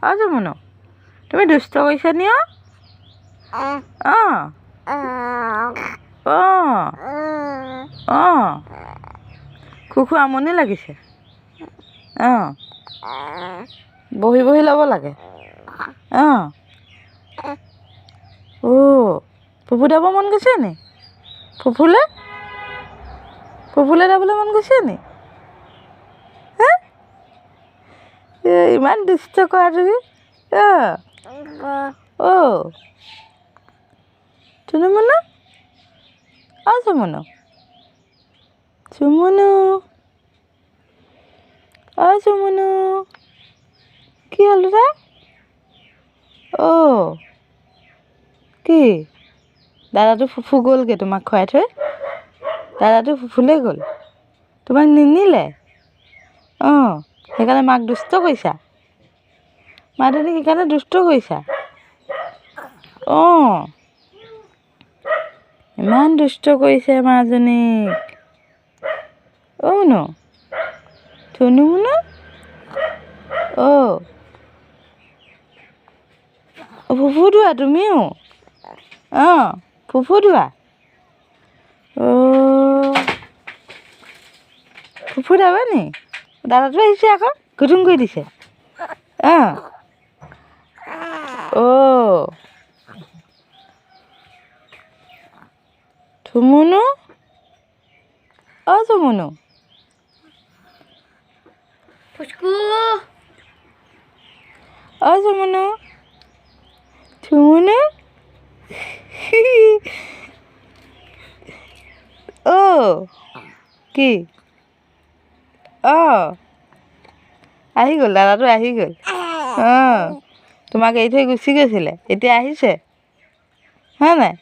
অ জমুনু তুমি দুষ্ট কৰিছা নি? খুখু আমনি লাগিছে। বহি বহি ল'ব লাগে। ফুফু দাব মন গৈছে নি? ফুফুলে যাবলৈ মন গৈছে নি? ইমান দুষ্ট কৰা তুমি। চুনুমুনু চুমুনু চুমুনু চুমুনু কি হ'ল তাই? কি দাদাটো ফুফু গ'লগৈ তোমাক খুৱাই থৈ? দাদাটো ফুফুলৈ গ'ল, তোমাক নিনিলে? সেইকাৰণে মাক দুষ্ট কৰিছা? মাহঁতে সেইকাৰণে দুষ্ট কৰিছা? ইমান দুষ্ট কৰিছে মাজনীক। ন চুনুমুনু ফুফু ধোৱা তুমিও? ফুফু ধোৱা? ফুফু ধোৱা নি? দাদাটো আহিছে আকৌ ঘুটুং কৰি দিছে। চুমুনু চুমুনু চুমুনু চুমুনু কি আহি গ'ল, দাদাটো আহি গ'ল। তোমাক এৰি থৈ গুচি গৈছিলে, এতিয়া আহিছে হয় নাই?